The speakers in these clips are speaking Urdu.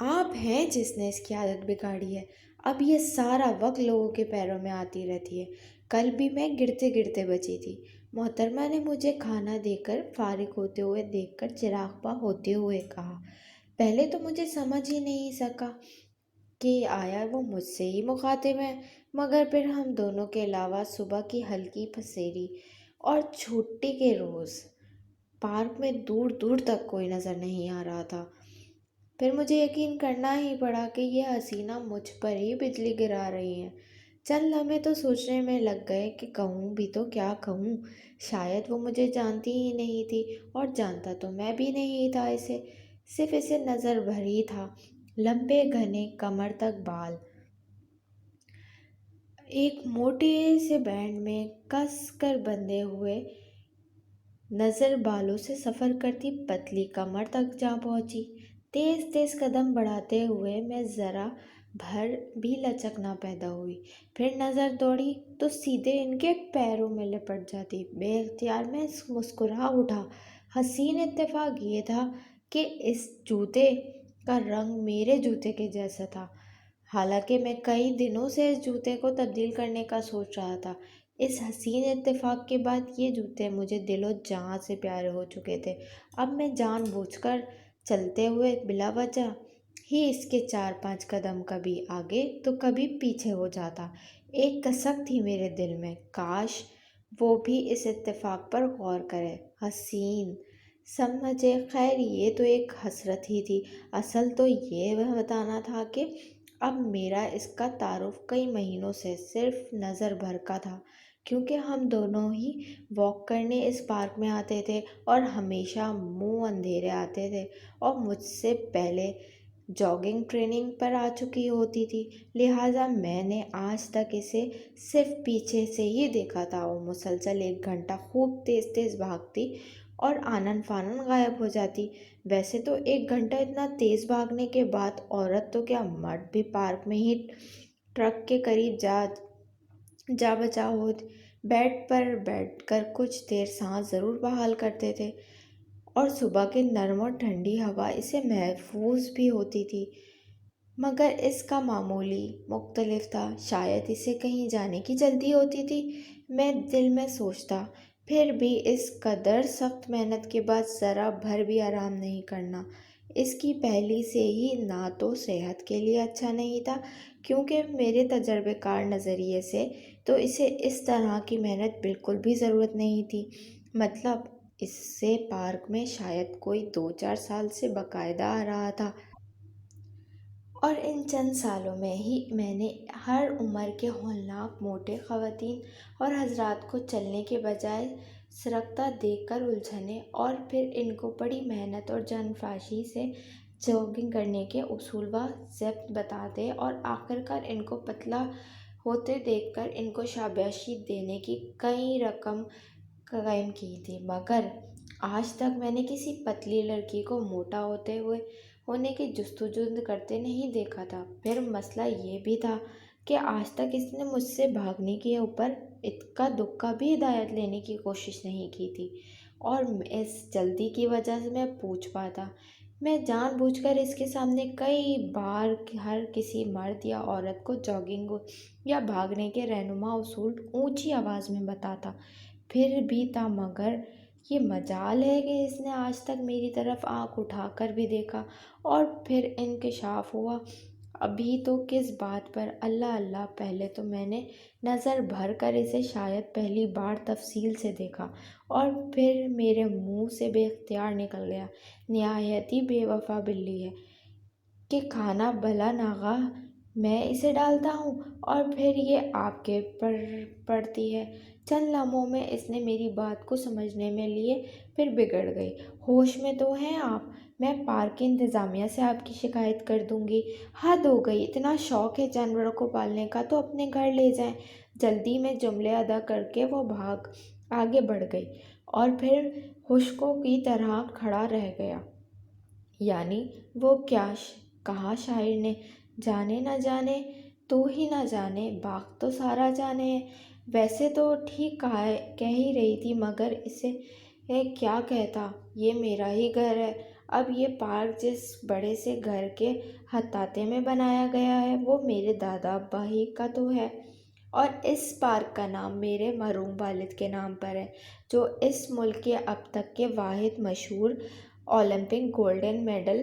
آپ ہیں جس نے اس کی عادت بگاڑی ہے۔ اب یہ سارا وقت لوگوں کے پیروں میں آتی رہتی ہے۔ کل بھی میں گرتے گرتے بچی تھی۔ محترمہ نے مجھے کھانا دے کر فارغ ہوتے ہوئے دیکھ کر چراغ پا ہوتے ہوئے کہا۔ پہلے تو مجھے سمجھ ہی نہیں سکا کہ آیا وہ مجھ سے ہی مخاطب ہے، مگر پھر ہم دونوں کے علاوہ صبح کی ہلکی پسیری اور چھٹی کے روز پارک میں دور دور تک کوئی نظر نہیں آ رہا تھا۔ پھر مجھے یقین کرنا ہی پڑا کہ یہ حسینہ مجھ پر ہی بجلی گرا رہی ہیں۔ چند لمحے تو سوچنے میں لگ گئے کہ کہوں بھی تو کیا کہوں۔ شاید وہ مجھے جانتی ہی نہیں تھی، اور جانتا تو میں بھی نہیں تھا اسے، صرف اسے نظر بھر ہی تھا۔ لمبے گھنے کمر تک بال ایک موٹے سے بینڈ میں کس کر بندھے ہوئے، نظر بالوں سے سفر کرتی پتلی کمر تک جا پہنچی۔ تیز تیز قدم بڑھاتے ہوئے میں ذرا بھر بھی لچک نہ پیدا ہوئی۔ پھر نظر دوڑی تو سیدھے ان کے پیروں میں لپٹ جاتی۔ بے اختیار میں مسکرا اٹھا۔ حسین اتفاق یہ تھا کہ اس جوتے کا رنگ میرے جوتے کے جیسا تھا، حالانکہ میں کئی دنوں سے اس جوتے کو تبدیل کرنے کا سوچ رہا تھا۔ اس حسین اتفاق کے بعد یہ جوتے مجھے دل و جان سے پیارے ہو چکے تھے۔ اب میں جان بوجھ کر چلتے ہوئے بلا وجہ ہی اس کے 4-5 قدم کبھی آگے تو کبھی پیچھے ہو جاتا۔ ایک کسک تھی میرے دل میں، کاش وہ بھی اس اتفاق پر غور کرے۔ حسین سمجھے، خیر یہ تو ایک حسرت ہی تھی، اصل تو یہ بتانا تھا کہ اب میرا اس کا تعارف کئی مہینوں سے صرف نظر بھر کا تھا، کیونکہ ہم دونوں ہی واک کرنے اس پارک میں آتے تھے اور ہمیشہ منہ اندھیرے آتے تھے، اور مجھ سے پہلے جاگنگ ٹریننگ پر آ چکی ہوتی تھی، لہٰذا میں نے آج تک اسے صرف پیچھے سے ہی دیکھا تھا۔ وہ مسلسل 1 گھنٹہ خوب تیز تیز بھاگتی اور آنن فانن غائب ہو جاتی۔ ویسے تو 1 گھنٹہ اتنا تیز بھاگنے کے بعد عورت تو کیا مرد بھی پارک میں ہی ٹرک کے قریب جا بچا ہو بیڈ پر بیٹھ کر کچھ دیر سانس ضرور بحال کرتے تھے، اور صبح کی نرم اور ٹھنڈی ہوا اسے محفوظ بھی ہوتی تھی۔ مگر اس کا معمولی مختلف تھا، شاید اسے کہیں جانے کی جلدی ہوتی تھی۔ میں دل میں سوچتا، پھر بھی اس قدر سخت محنت کے بعد ذرا بھر بھی آرام نہیں کرنا اس کی پہلی سے ہی نہ تو صحت کے لیے اچھا نہیں تھا، کیونکہ میرے تجربہ کار نظریے سے تو اسے اس طرح کی محنت بالکل بھی ضرورت نہیں تھی۔ مطلب اس سے پارک میں شاید کوئی 2-4 سال سے باقاعدہ آ رہا تھا، اور ان چند سالوں میں ہی میں نے ہر عمر کے ہولناک موٹے خواتین اور حضرات کو چلنے کے بجائے سرکتا دیکھ کر الجھنے، اور پھر ان کو بڑی محنت اور جان فشانی سے جاگنگ کرنے کے اصول و ضوابط بتاتے اور آخرکار ان کو پتلا ہوتے دیکھ کر ان کو شاباشی دینے کی کئی رسم قائم کی تھی۔ مگر آج تک میں نے کسی پتلی لڑکی کو موٹا ہونے کی جستجو کرتے نہیں دیکھا تھا۔ پھر مسئلہ یہ بھی تھا کہ آج تک اس نے مجھ سے بھاگنے کے اوپر اکا دکا بھی ہدایت لینے کی کوشش نہیں کی تھی، اور اس جلدی کی وجہ سے میں پوچھ پاتا، میں جان بوجھ کر اس کے سامنے کئی بار ہر کسی مرد یا عورت کو جاگنگ یا بھاگنے کے رہنما اصول اونچی آواز میں بتاتا، پھر بھی تھا، مگر یہ مجال ہے کہ اس نے آج تک میری طرف آنکھ اٹھا کر بھی دیکھا۔ اور پھر انکشاف ہوا، ابھی تو کس بات پر، اللہ اللہ، پہلے تو میں نے نظر بھر کر اسے شاید پہلی بار تفصیل سے دیکھا، اور پھر میرے منہ سے بے اختیار نکل گیا، نہایت ہی بے وفا بلی ہے کہ کھانا بھلا ناگہاں میں اسے ڈالتا ہوں اور پھر یہ آپ کے پڑتی ہے۔ چند لمحوں میں اس نے میری بات کو سمجھنے میں لیے، پھر بگڑ گئی۔ ہوش میں تو ہیں آپ؟ میں پارک کی انتظامیہ سے آپ کی شکایت کر دوں گی۔ حد ہو گئی، اتنا شوق ہے جانوروں کو پالنے کا تو اپنے گھر لے جائیں۔ جلدی میں جملے ادا کر کے وہ آگے بڑھ گئی، اور پھر خشکوں کی طرح کھڑا رہ گیا۔ یعنی وہ کیا کہا شاعر نے، جانے نہ جانے تو ہی نہ جانے، باغ تو سارا جانے ہے۔ ویسے تو ٹھیک کہہ ہی رہی تھی، مگر اسے کیا کہتا، یہ میرا ہی گھر ہے، اب یہ پارک جس بڑے سے گھر کے احاطے میں بنایا گیا ہے وہ میرے دادا ابا ہی کا تو ہے، اور اس پارک کا نام میرے مرحوم والد کے نام پر ہے، جو اس ملک کے اب تک کے واحد مشہور اولمپک گولڈن میڈل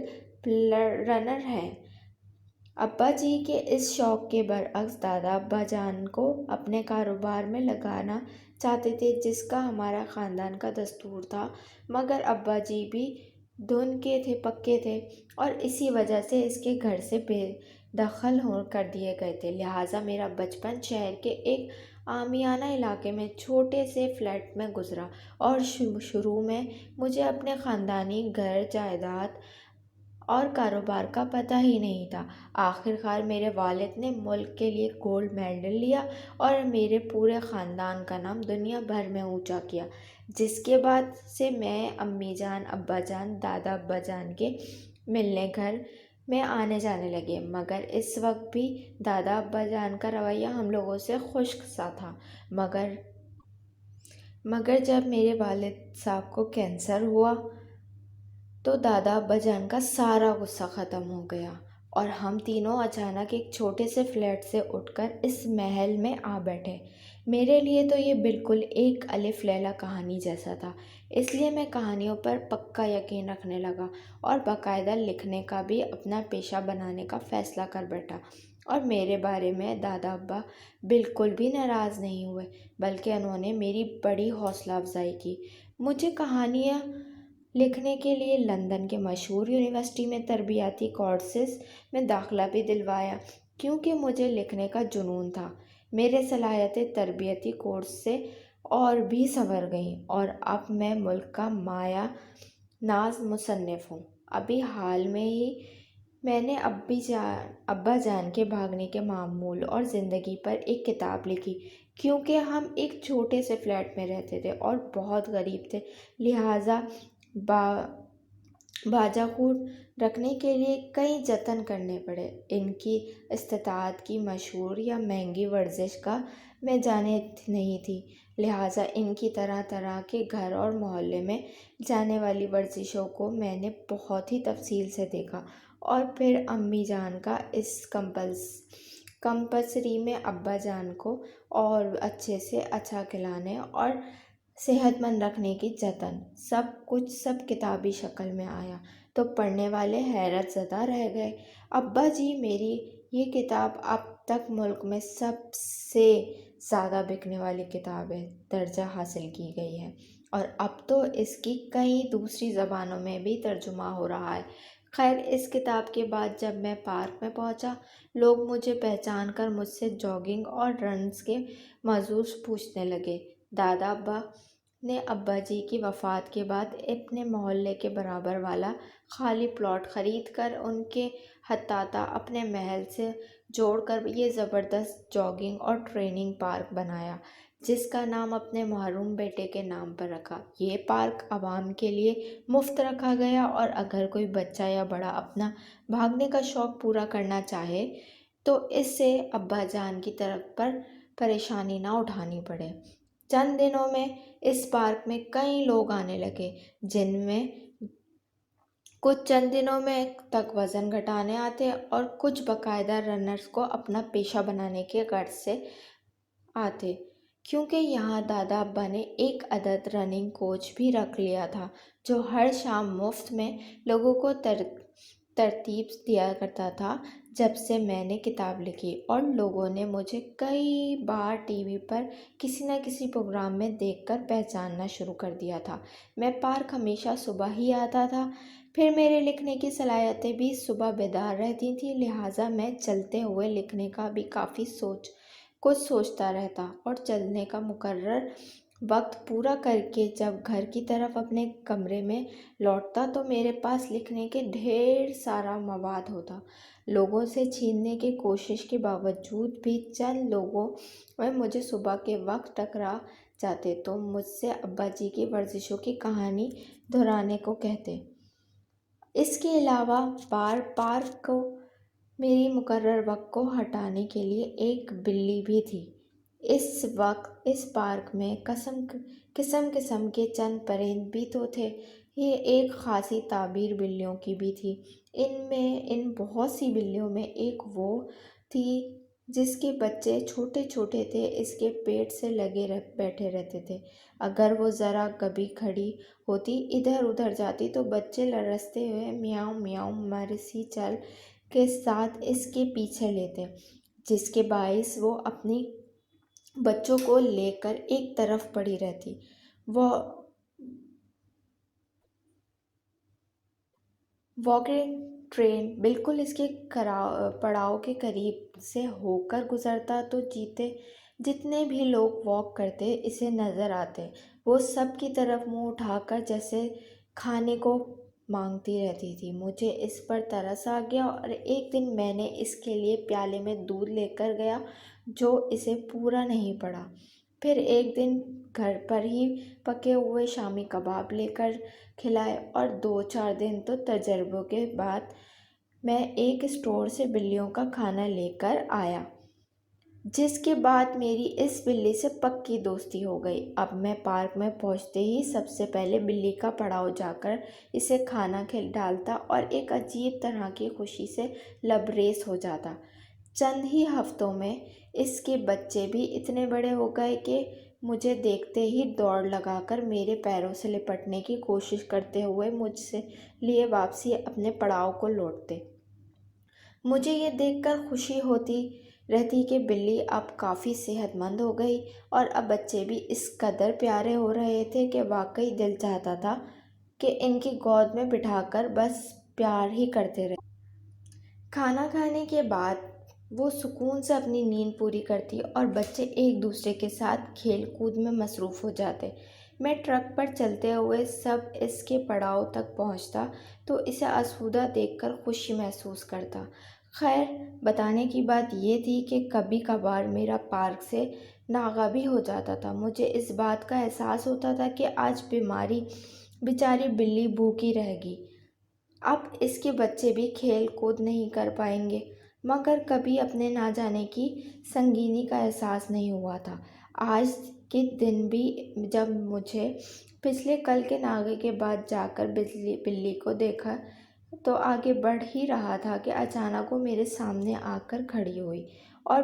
رنر ہیں۔ ابا جی کے اس شوق کے برعکس دادا ابا جان کو اپنے کاروبار میں لگانا چاہتے تھے، جس کا ہمارا خاندان کا دستور تھا، مگر ابا جی بھی دھن کے تھے، پکے تھے، اور اسی وجہ سے اس کے گھر سے بے دخل کر دیے گئے تھے۔ لہٰذا میرا بچپن شہر کے ایک عامیانہ علاقے میں چھوٹے سے فلیٹ میں گزرا، اور شروع میں مجھے اپنے خاندانی گھر، جائیداد اور کاروبار کا پتہ ہی نہیں تھا۔ آخر کار میرے والد نے ملک کے لیے گولڈ میڈل لیا اور میرے پورے خاندان کا نام دنیا بھر میں اونچا کیا، جس کے بعد سے میں امی جان، ابا جان، دادا ابا جان کے ملنے گھر میں آنے جانے لگے، مگر اس وقت بھی دادا ابا جان کا رویہ ہم لوگوں سے خشک سا تھا۔ مگر جب میرے والد صاحب کو کینسر ہوا تو دادا ابا جان کا سارا غصہ ختم ہو گیا، اور ہم تینوں اچانک ایک چھوٹے سے فلیٹ سے اٹھ کر اس محل میں آ بیٹھے۔ میرے لیے تو یہ بالکل ایک الف لیلا کہانی جیسا تھا، اس لیے میں کہانیوں پر پکا یقین رکھنے لگا اور باقاعدہ لکھنے کا بھی اپنا پیشہ بنانے کا فیصلہ کر بیٹھا۔ اور میرے بارے میں دادا ابا بالکل بھی ناراض نہیں ہوئے، بلکہ انہوں نے میری بڑی حوصلہ افزائی کی، مجھے کہانیاں لکھنے کے لیے لندن کے مشہور یونیورسٹی میں تربیتی کورسز میں داخلہ بھی دلوایا، کیونکہ مجھے لکھنے کا جنون تھا۔ میرے صلاحیتیں تربیتی کورس سے اور بھی سنور گئیں، اور اب میں ملک کا مایہ ناز مصنف ہوں۔ ابھی حال میں ہی میں نے ابا جان کے بھاگنے کے معمول اور زندگی پر ایک کتاب لکھی۔ کیونکہ ہم ایک چھوٹے سے فلیٹ میں رہتے تھے اور بہت غریب تھے، لہٰذا باجا خور رکھنے کے لیے کئی جتن کرنے پڑے۔ ان کی استطاعت کی مشہور یا مہنگی ورزش کا میں جانتی نہیں تھی، لہٰذا ان کی طرح طرح کے گھر اور محلے میں جانے والی ورزشوں کو میں نے بہت ہی تفصیل سے دیکھا، اور پھر امی جان کا اس کمپلسری میں ابا جان کو اور اچھے سے اچھا کھلانے اور صحت مند رکھنے کی جتن، سب کتابی شکل میں آیا تو پڑھنے والے حیرت زدہ رہ گئے۔ ابا جی، میری یہ کتاب اب تک ملک میں سب سے زیادہ بکنے والی کتاب درجہ حاصل کی گئی ہے، اور اب تو اس کی کئی دوسری زبانوں میں بھی ترجمہ ہو رہا ہے۔ خیر، اس کتاب کے بعد جب میں پارک میں پہنچا، لوگ مجھے پہچان کر مجھ سے جاگنگ اور رنز کے موضوع پوچھنے لگے۔ دادا ابا نے ابا جی کی وفات کے بعد اپنے محلے کے برابر والا خالی پلاٹ خرید کر ان کے احاطہ اپنے محل سے جوڑ کر یہ زبردست جاگنگ اور ٹریننگ پارک بنایا، جس کا نام اپنے محروم بیٹے کے نام پر رکھا۔ یہ پارک عوام کے لیے مفت رکھا گیا، اور اگر کوئی بچہ یا بڑا اپنا بھاگنے کا شوق پورا کرنا چاہے تو اس سے ابا جان کی طرف پر پریشانی نہ اٹھانی پڑے۔ چند دنوں میں اس پارک میں کئی لوگ آنے لگے، جن میں کچھ چند دنوں میں تک وزن گھٹانے آتے اور کچھ باقاعدہ رنرز کو اپنا پیشہ بنانے کے غرض سے آتے، کیونکہ یہاں دادا ابا نے ایک عدد رننگ کوچ بھی رکھ لیا تھا، جو ہر شام مفت میں لوگوں کو ترتیب دیا کرتا تھا۔ جب سے میں نے کتاب لکھی اور لوگوں نے مجھے کئی بار ٹی وی پر کسی نہ کسی پروگرام میں دیکھ کر پہچاننا شروع کر دیا تھا، میں پارک ہمیشہ صبح ہی آتا تھا۔ پھر میرے لکھنے کی صلاحیتیں بھی صبح بیدار رہتی تھیں، لہٰذا میں چلتے ہوئے لکھنے کا بھی کافی کچھ سوچتا رہتا، اور چلنے کا مقرر وقت پورا کر کے جب گھر کی طرف اپنے کمرے میں لوٹتا تو میرے پاس لکھنے کے ڈھیر سارا مواد ہوتا۔ لوگوں سے چھیننے کی کوشش کے باوجود بھی چند لوگوں میں مجھے صبح کے وقت ٹکرا جاتے تو مجھ سے ابا جی کی ورزشوں کی کہانی دہرانے کو کہتے۔ اس کے علاوہ پارک کو میری مقرر وقت کو ہٹانے کے لیے ایک بلی بھی تھی۔ اس پارک میں قسم قسم کے چند پرند بھی تو تھے، یہ ایک خاصی تعبیر بلیوں کی بھی تھی۔ ان بہت سی بلیوں میں ایک وہ تھی جس کے بچے چھوٹے چھوٹے تھے، اس کے پیٹ سے لگے بیٹھے رہتے تھے۔ اگر وہ ذرا کبھی کھڑی ہوتی، ادھر ادھر جاتی تو بچے لرزتے ہوئے میاؤں میاؤں مرسی چل کے ساتھ اس کے پیچھے لیتے، جس کے باعث وہ اپنی بچوں کو لے کر ایک طرف پڑی رہتی۔ وہ واکنگ ٹرین بالکل اس کے پڑاؤ کے قریب سے ہو کر گزرتا تو جتنے بھی لوگ واک کرتے اسے نظر آتے، وہ سب کی طرف منہ اٹھا کر جیسے کھانے کو مانگتی رہتی تھی۔ مجھے اس پر ترس آ گیا اور ایک دن میں نے اس کے لیے پیالے میں دودھ لے کر گیا جو اسے پورا نہیں پڑا۔ پھر ایک دن گھر پر ہی پکے ہوئے شامی کباب لے کر کھلائے، اور 2-4 دن تو تجربوں کے بعد میں ایک اسٹور سے بلیوں کا کھانا لے کر آیا، جس کے بعد میری اس بلی سے پکی دوستی ہو گئی۔ اب میں پارک میں پہنچتے ہی سب سے پہلے بلی کا پڑاؤ جا کر اسے کھانا ڈالتا اور ایک عجیب طرح کی خوشی سے لبریز ہو جاتا۔ چند ہی ہفتوں میں اس کے بچے بھی اتنے بڑے ہو گئے کہ مجھے دیکھتے ہی دوڑ لگا کر میرے پیروں سے لپٹنے کی کوشش کرتے ہوئے مجھ سے لیے واپسی اپنے پڑاؤ کو لوٹتے۔ مجھے یہ دیکھ کر خوشی ہوتی رہتی کہ بلی اب کافی صحت مند ہو گئی، اور اب بچے بھی اس قدر پیارے ہو رہے تھے کہ واقعی دل چاہتا تھا کہ ان کی گود میں بٹھا کر بس پیار ہی کرتے رہے۔ کھانا کھانے کے بعد وہ سکون سے اپنی نیند پوری کرتی اور بچے ایک دوسرے کے ساتھ کھیل کود میں مصروف ہو جاتے۔ میں ٹرک پر چلتے ہوئے سب اس کے پڑاؤ تک پہنچتا تو اسے آسودہ دیکھ کر خوشی محسوس کرتا۔ خیر، بتانے کی بات یہ تھی کہ کبھی کبھار میرا پارک سے ناغہ بھی ہو جاتا تھا۔ مجھے اس بات کا احساس ہوتا تھا کہ آج بیچاری بلی بھوکی رہے گی، اب اس کے بچے بھی کھیل کود نہیں کر پائیں گے، مگر کبھی اپنے نہ جانے کی سنگینی کا احساس نہیں ہوا تھا۔ آج کے دن بھی جب مجھے پچھلے کل کے ناغے کے بعد جا کر بلی کو دیکھا تو آگے بڑھ ہی رہا تھا کہ اچانک وہ میرے سامنے آ کر کھڑی ہوئی اور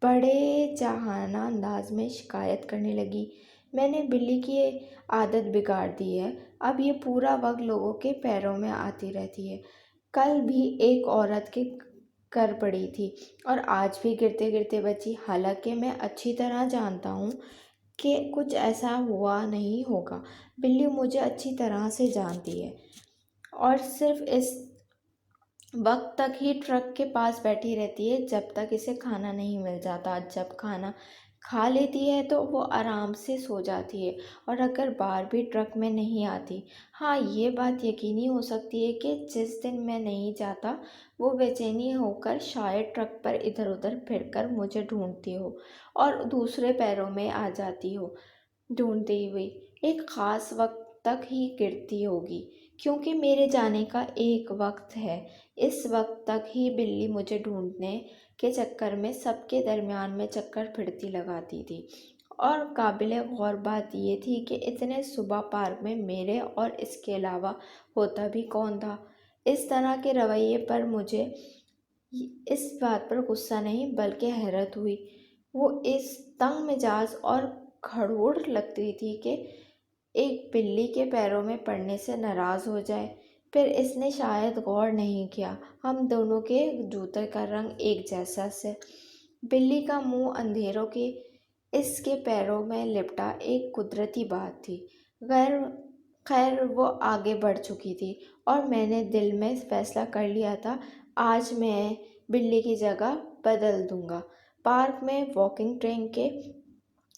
بڑے جاہانہ انداز میں شکایت کرنے لگی، میں نے بلی کی عادت بگاڑ دی ہے، اب یہ پورا وقت لوگوں کے پیروں میں آتی رہتی ہے۔ کل بھی ایک عورت کے کر پڑی تھی اور آج بھی گرتے گرتے بچی، حالانکہ میں اچھی طرح جانتا ہوں کہ کچھ ایسا ہوا نہیں ہوگا۔ بلی مجھے اچھی طرح سے جانتی ہے اور صرف اس وقت تک ہی ٹرک کے پاس بیٹھی رہتی ہے جب تک اسے کھانا نہیں مل جاتا۔ جب کھانا کھا لیتی ہے تو وہ آرام سے سو جاتی ہے اور اگر بار بھی ٹرک میں نہیں آتی۔ ہاں، یہ بات یقینی ہو سکتی ہے کہ جس دن میں نہیں جاتا وہ بے چینی ہو کر شاید ٹرک پر ادھر ادھر پھر کر مجھے ڈھونڈتی ہو اور دوسرے پیروں میں آ جاتی ہو ڈھونڈتی ہوئی، ایک خاص وقت تک ہی گرتی ہوگی، کیونکہ میرے جانے کا ایک وقت ہے۔ اس وقت تک ہی بلی مجھے ڈھونڈنے کے چکر میں سب کے درمیان میں چکر پھرتی لگاتی تھی۔ اور قابل غور بات یہ تھی کہ اتنے صبح پارک میں میرے اور اس کے علاوہ ہوتا بھی کون تھا؟ اس طرح کے رویے پر مجھے اس بات پر غصہ نہیں بلکہ حیرت ہوئی۔ وہ اس تنگ مزاج اور کھڑوڑ لگتی تھی کہ ایک بلی کے پیروں میں پڑنے سے ناراض ہو جائے۔ پھر اس نے شاید غور نہیں کیا، ہم دونوں کے جوتے کا رنگ ایک جیسا سے بلی کا منہ اندھیروں کی اس کے پیروں میں لپٹا ایک قدرتی بات تھی۔ خیر، وہ آگے بڑھ چکی تھی اور میں نے دل میں فیصلہ کر لیا تھا، آج میں بلی کی جگہ بدل دوں گا۔ پارک میں واکنگ ٹرین کے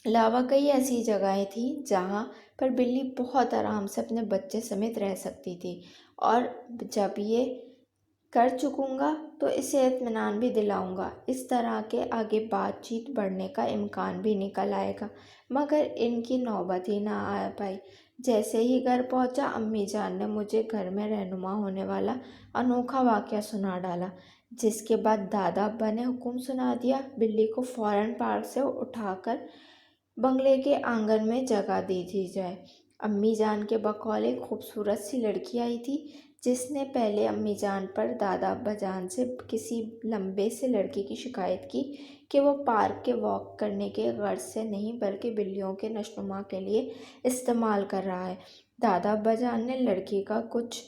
علاوہ کئی ایسی جگہیں تھیں جہاں پر بلی بہت آرام سے اپنے بچے سمیت رہ سکتی تھی، اور جب یہ کر چکوں گا تو اسے اطمینان بھی دلاؤں گا۔ اس طرح کے آگے بات چیت بڑھنے کا امکان بھی نکل آئے گا، مگر ان کی نوبت ہی نہ آ پائی۔ جیسے ہی گھر پہنچا، امی جان نے مجھے گھر میں رہنما ہونے والا انوکھا واقعہ سنا ڈالا، جس کے بعد دادا ابا نے حکم سنا دیا بلی کو فوراً پارک سے اٹھا کر بنگلے کے آنگن میں جگہ دے دی جائے۔ امی جان کے بقول ایک خوبصورت سی لڑکی آئی تھی، جس نے پہلے امی جان پر دادا ابا جان سے کسی لمبے سے لڑکے کی شکایت کی کہ وہ پارک کے واک کرنے کے غرض سے نہیں بلکہ بلیوں کے نشوونما کے لیے استعمال کر رہا ہے۔ دادا ابا جان نے لڑکی کا کچھ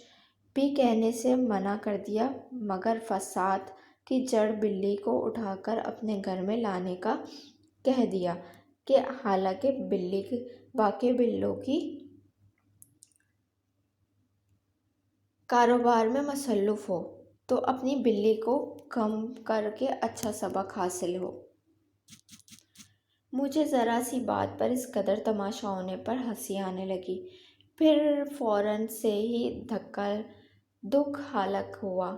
بھی کہنے سے منع کر دیا، مگر فساد کی جڑ بلی کو اٹھا کر اپنے گھر میں لانے کا کہہ دیا کہ حالانکہ بلی واقعی بلیوں کی کاروبار میں مصروف ہو تو اپنی بلی کو کم کر کے اچھا سبق حاصل ہو۔ مجھے ذرا سی بات پر اس قدر تماشا ہونے پر ہنسی آنے لگی، پھر فوراً سے ہی دکھ ہلاک ہوا۔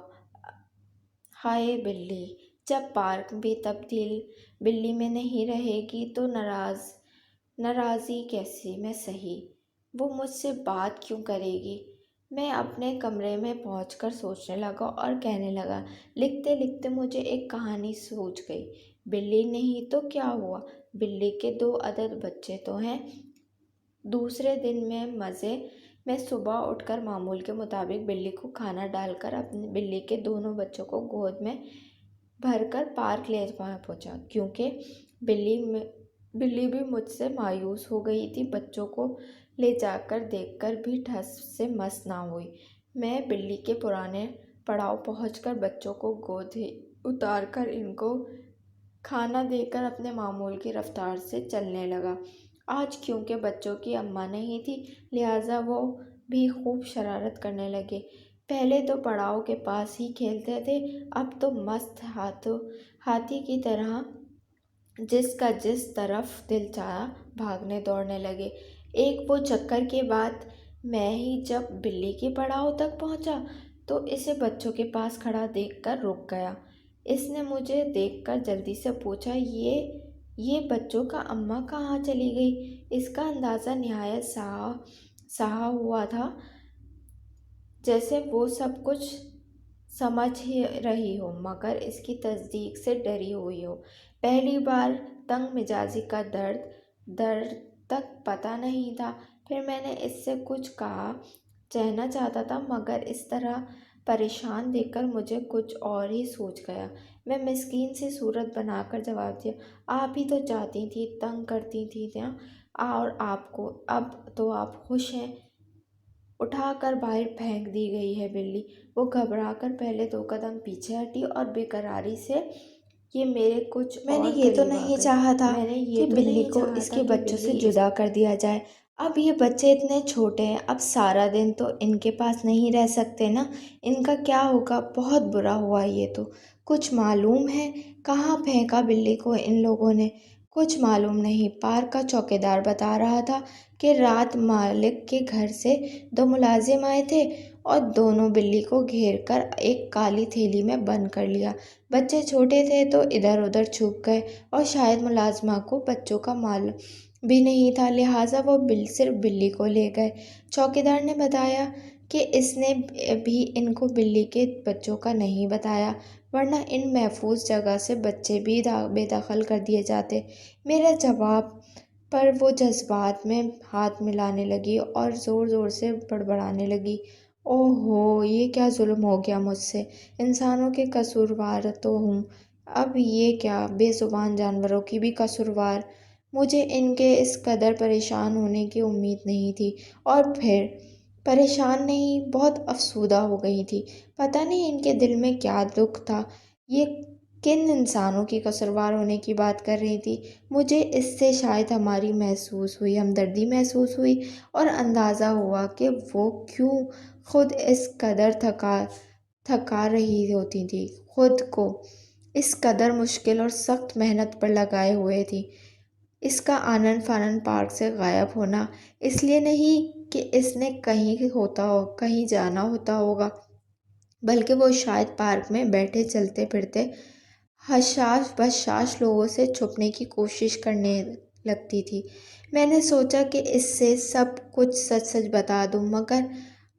ہائے بلی! جب پارک بھی تبدیل بلی میں نہیں رہے گی تو ناراضی کیسے میں سہی؟ وہ مجھ سے بات کیوں کرے گی؟ میں اپنے کمرے میں پہنچ کر سوچنے لگا اور کہنے لگا، لکھتے لکھتے مجھے ایک کہانی سوجھ گئی۔ بلی نہیں تو کیا ہوا؟ بلی کے 2 عدد بچے تو ہیں۔ دوسرے دن میں صبح اٹھ کر معمول کے مطابق بلی کو کھانا ڈال کر اپنے بلی کے دونوں بچوں کو گود میں بھر کر پارک لے پہنچا، کیونکہ بلی بھی مجھ سے مایوس ہو گئی تھی۔ بچوں کو لے جا کر دیکھ کر بھی ٹھس سے مس نہ ہوئی۔ میں بلی کے پرانے پڑاؤ پہنچ کر بچوں کو گود اتار کر ان کو کھانا دے کر اپنے معمول کی رفتار سے چلنے لگا۔ آج کیونکہ بچوں کی اماں نہیں تھی، لہٰذا وہ بھی خوب شرارت کرنے لگے۔ پہلے تو پڑاؤ کے پاس ہی کھیلتے تھے، اب تو مست ہاتھی کی طرح جس کا جس طرف دل چاہا بھاگنے دوڑنے لگے۔ ایک وہ چکر کے بعد میں ہی جب بلی کے پڑاؤ تک پہنچا تو اسے بچوں کے پاس کھڑا دیکھ کر رک گیا۔ اس نے مجھے دیکھ کر جلدی سے پوچھا، یہ بچوں کا اماں کہاں چلی گئی؟ اس کا انداز نہایت صاف ہوا تھا، جیسے وہ سب کچھ سمجھ ہی رہی ہو مگر اس کی تصدیق سے ڈری ہوئی ہو۔ پہلی بار تنگ مزاجی کا درد تک پتہ نہیں تھا۔ پھر میں نے اس سے کچھ کہنا چاہتا تھا مگر اس طرح پریشان دیکھ کر مجھے کچھ اور ہی سوچ گیا۔ میں مسکین سی صورت بنا کر جواب دیا، آپ ہی تو چاہتی تھیں، تنگ کرتی تھیں اور اب تو آپ خوش ہیں۔ اٹھا کر باہر پھینک دی گئی ہے بلی۔ وہ گھبرا کر پہلے 2 قدم پیچھے ہٹی اور بے قراری سے یہ میرے کچھ اور قریب آ گئی۔ چاہا تھا میں نے کہ یہ تو بلی نہیں کو چاہا اس تھا کے کہ بچوں سے بلی جدا کر دیا جائے۔ اب یہ بچے اتنے چھوٹے ہیں، اب سارا دن تو ان کے پاس نہیں رہ سکتے نا، ان کا کیا ہوگا؟ بہت برا ہوا یہ تو۔ کچھ معلوم ہے کہاں پھینکا بلی کو ان لوگوں نے؟ کچھ معلوم نہیں۔ پارک کا چوکیدار بتا رہا تھا کہ رات مالک کے گھر سے 2 ملازم آئے تھے اور دونوں بلی کو گھیر کر ایک کالی تھیلی میں بند کر لیا۔ بچے چھوٹے تھے تو ادھر ادھر چھپ گئے اور شاید ملازمہ کو بچوں کا معلوم بھی نہیں تھا، لہٰذا وہ صرف بلی کو لے گئے۔ چوکیدار نے بتایا کہ اس نے بھی ان کو بلی کے بچوں کا نہیں بتایا، ورنہ ان محفوظ جگہ سے بچے بھی بے دخل کر دیے جاتے۔ میرے جواب پر وہ جذبات میں ہاتھ ملانے لگی اور زور زور سے بڑبڑانے لگی، اوہ ہو، یہ کیا ظلم ہو گیا مجھ سے؟ انسانوں کے قصوروار تو ہوں، اب یہ کیا بے زبان جانوروں کی بھی قصوروار؟ مجھے ان کے اس قدر پریشان ہونے کی امید نہیں تھی، اور پھر پریشان نہیں، بہت افسردہ ہو گئی تھی۔ پتہ نہیں ان کے دل میں کیا دکھ تھا، یہ کن انسانوں کی قصوروار ہونے کی بات کر رہی تھی۔ مجھے اس سے شاید ہمدردی محسوس ہوئی اور اندازہ ہوا کہ وہ کیوں خود اس قدر تھکا رہی ہوتی تھی، خود کو اس قدر مشکل اور سخت محنت پر لگائے ہوئے تھی۔ اس کا آنن فانن پارک سے غائب ہونا اس لیے نہیں کہ اس نے کہیں جانا ہوتا ہوگا، بلکہ وہ شاید پارک میں بیٹھے چلتے پھرتے حشاش بشاش لوگوں سے چھپنے کی کوشش کرنے لگتی تھی۔ میں نے سوچا کہ اس سے سب کچھ سچ سچ بتا دوں، مگر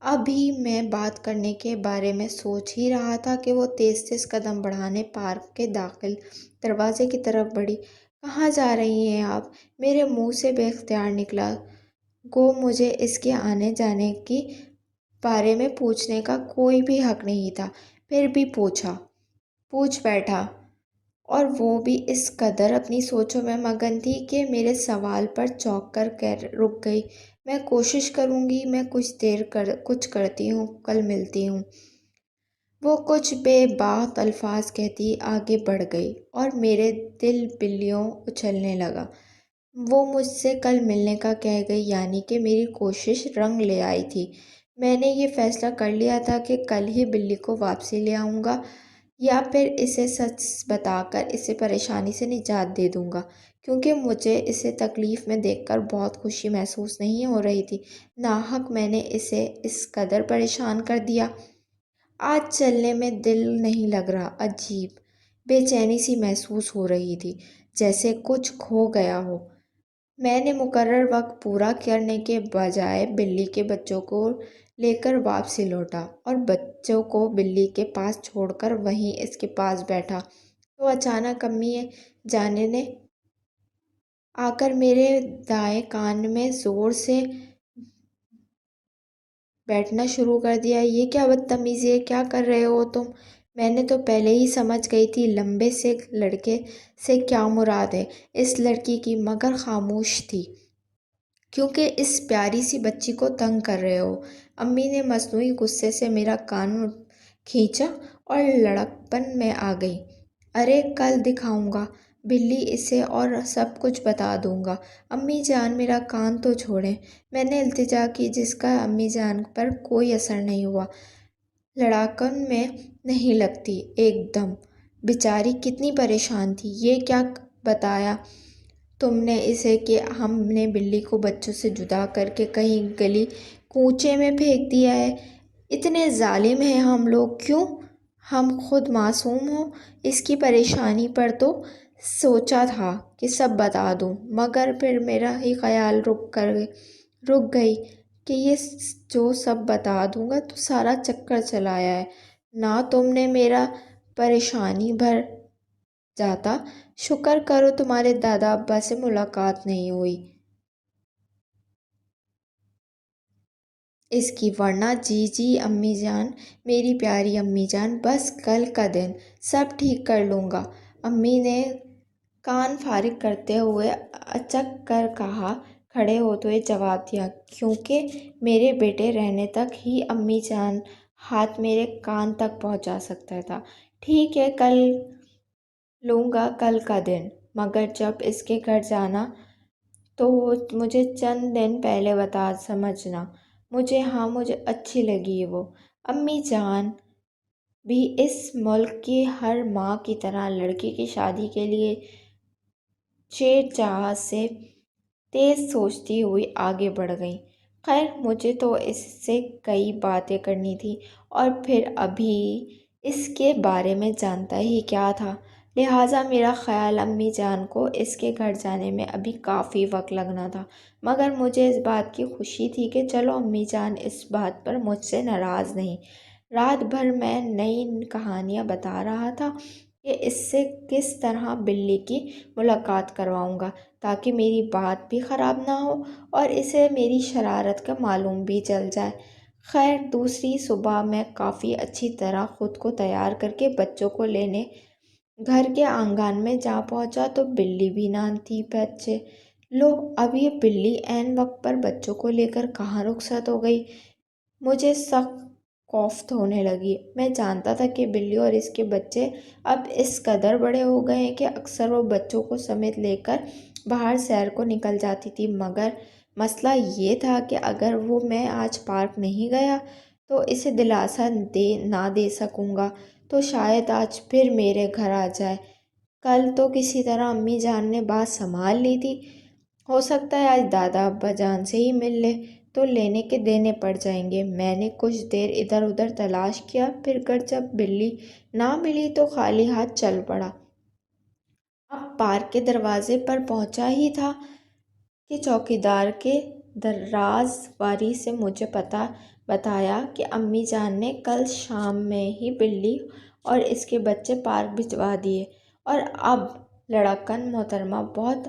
ابھی میں بات کرنے کے بارے میں سوچ ہی رہا تھا کہ وہ تیز تیز قدم بڑھانے پارک کے داخل دروازے کی طرف بڑھی۔ کہاں جا رہی ہیں آپ؟ میرے منہ سے بے اختیار نکلا۔ کو مجھے اس کے آنے جانے کی بارے میں پوچھنے کا کوئی بھی حق نہیں تھا، پھر بھی پوچھ بیٹھا، اور وہ بھی اس قدر اپنی سوچوں میں مگن تھی کہ میرے سوال پر چونک کر رک گئی۔ میں کوشش کروں گی، میں کچھ کرتی ہوں، کل ملتی ہوں۔ وہ کچھ بے بات الفاظ کہتی آگے بڑھ گئی اور میرے دل بلیوں اچھلنے لگا۔ وہ مجھ سے کل ملنے کا کہہ گئی، یعنی کہ میری کوشش رنگ لے آئی تھی۔ میں نے یہ فیصلہ کر لیا تھا کہ کل ہی بلی کو واپسی لے آؤں گا، یا پھر اسے سچ بتا کر اسے پریشانی سے نجات دے دوں گا، کیونکہ مجھے اسے تکلیف میں دیکھ کر بہت خوشی محسوس نہیں ہو رہی تھی۔ ناحق میں نے اسے اس قدر پریشان کر دیا۔ آج چلنے میں دل نہیں لگ رہا، عجیب بے چینی سی محسوس ہو رہی تھی، جیسے کچھ کھو گیا ہو۔ میں نے مقرر وقت پورا کرنے کے بجائے بلی کے بچوں کو لے کر واپسی لوٹا اور بچوں کو بلی کے پاس چھوڑ کر وہیں اس کے پاس بیٹھا تو اچانک امی جان نے آ کر میرے دائیں کان میں زور سے بیٹھنا شروع کر دیا۔ یہ کیا بدتمیزی ہے، کیا کر رہے ہو تم؟ میں نے تو پہلے ہی سمجھ گئی تھی لمبے سے لڑکے سے کیا مراد ہے اس لڑکی کی، مگر خاموش تھی کیونکہ اس پیاری سی بچی کو تنگ کر رہے ہو۔ امی نے مصنوعی غصے سے میرا کان کھینچا اور لڑکپن میں آ گئی۔ ارے کل دکھاؤں گا بلی اسے اور سب کچھ بتا دوں گا۔ امی جان میرا کان تو چھوڑیں، میں نے التجا کی، جس کا امی جان پر کوئی اثر نہیں ہوا۔ لڑکپن میں نہیں لگتی ایک دم، بیچاری کتنی پریشان تھی۔ یہ کیا بتایا تم نے اسے کہ ہم نے بلی کو بچوں سے جدا کر کے کہیں گلی کوچے میں پھینک دیا ہے؟ اتنے ظالم ہیں ہم لوگ کیوں؟ ہم خود معصوم ہوں؟ اس کی پریشانی پر تو سوچا تھا کہ سب بتا دوں، مگر پھر میرا ہی خیال رک گئی کہ یہ جو سب بتا دوں گا تو سارا چکر چلایا ہے نا تم نے، میرا پریشانی بھر جاتا۔ شکر کرو تمہارے دادا ابا سے ملاقات نہیں ہوئی اس کی، ورنہ جی امی جان، میری پیاری امی جان، بس کل کا دن سب ٹھیک کر لوں گا۔ امی نے کان فارغ کرتے ہوئے اچک کر کہا، کھڑے ہوتے ہوئے جواب دیا، کیونکہ میرے بیٹے رہنے تک ہی امی جان ہاتھ میرے کان تک پہنچا سکتا تھا۔ ٹھیک ہے کل لوں گا کل کا دن، مگر جب اس کے گھر جانا تو مجھے چند دن پہلے بتا سمجھنا۔ مجھے اچھی لگی وہ امی جان بھی اس ملک کی ہر ماں کی طرح لڑکی کی شادی کے لیے چیر چاہت سے تیز سوچتی ہوئی آگے بڑھ گئیں۔ خیر مجھے تو اس سے کئی باتیں کرنی تھیں، اور پھر ابھی اس کے بارے میں جانتا ہی کیا تھا، لہٰذا میرا خیال امی جان کو اس کے گھر جانے میں ابھی کافی وقت لگنا تھا۔ مگر مجھے اس بات کی خوشی تھی کہ چلو امی جان اس بات پر مجھ سے ناراض نہیں۔ رات بھر میں نئی کہانیاں بتا رہا تھا کہ اس سے کس طرح بلی کی ملاقات کرواؤں گا تاکہ میری بات بھی خراب نہ ہو اور اسے میری شرارت کا معلوم بھی چل جائے۔ خیر دوسری صبح میں کافی اچھی طرح خود کو تیار کر کے بچوں کو لینے گھر کے آنگن میں جا پہنچا تو بلی بھی نہ تھی۔ بچے لو، اب یہ بلی عین وقت پر بچوں کو لے کر کہاں رخصت ہو گئی؟ مجھے سخت کوفت ہونے لگی۔ میں جانتا تھا کہ بلی اور اس کے بچے اب اس قدر بڑے ہو گئے ہیں کہ اکثر وہ بچوں کو سمیت لے کر باہر سیر کو نکل جاتی تھی، مگر مسئلہ یہ تھا کہ اگر میں آج پارک نہیں گیا تو اسے دلاسا نہ دے سکوں گا تو شاید آج پھر میرے گھر آ جائے۔ کل تو کسی طرح امی جان نے بات سنبھال لی تھی، ہو سکتا ہے آج دادا ابا جان سے ہی مل لے تو لینے کے دینے پڑ جائیں گے۔ میں نے کچھ دیر ادھر ادھر تلاش کیا، پھر کر جب بلی نہ ملی تو خالی ہاتھ چل پڑا۔ اب پارک کے دروازے پر پہنچا ہی تھا کہ چوکیدار کے دراز باری سے مجھے بتایا کہ امی جان نے کل شام میں ہی بلی اور اس کے بچے پارک بھجوا دیے، اور اب لڑکن محترمہ بہت